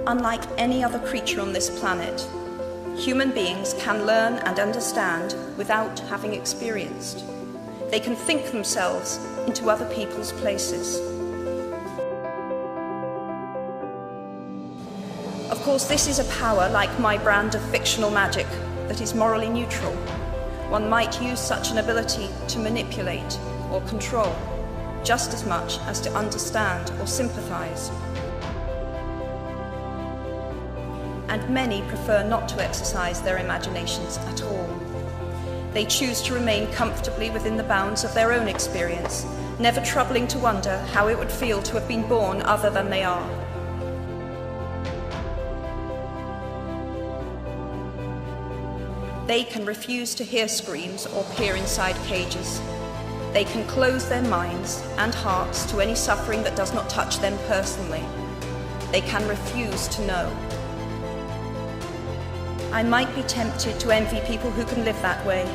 unlike any other creature on this planet, human beings can learn and understand without having experienced. They can think themselves into other people's places. Of course, this is a power, like my brand of fictional magic, that is morally neutral. One might use such an ability to manipulate or control, just as much as to understand or sympathize. And many prefer not to exercise their imaginations at all. They choose to remain comfortably within the bounds of their own experience, never troubling to wonder how it would feel to have been born other than they are. They can refuse to hear screams or peer inside cages. They can close their minds and hearts to any suffering that does not touch them personally. They can refuse to know. I might be tempted to envy people who can live that way,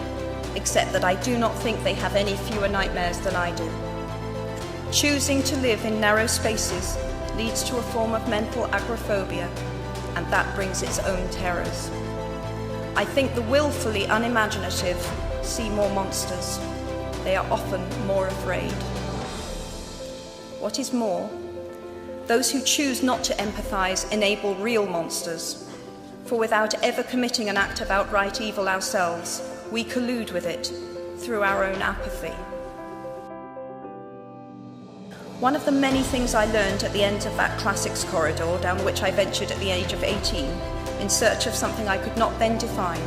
except that I do not think they have any fewer nightmares than I do. Choosing to live in narrow spaces leads to a form of mental agoraphobia, and that brings its own terrors. I think the willfully unimaginative see more monsters. They are often more afraid. What is more, those who choose not to empathize enable real monsters, for without ever committing an act of outright evil ourselves, we collude with it through our own apathy. One of the many things I learned at the end of that classics corridor down which I ventured at the age of 18, in search of something I could not then define,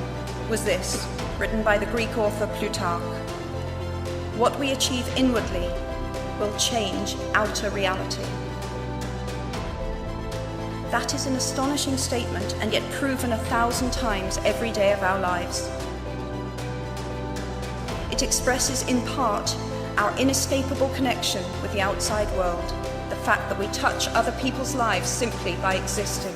was this, written by the Greek author Plutarch. What we achieve inwardly will change outer reality. That is an astonishing statement, and yet proven 1,000 times every day of our lives. It expresses in part our inescapable connection with the outside world, the fact that we touch other people's lives simply by existing.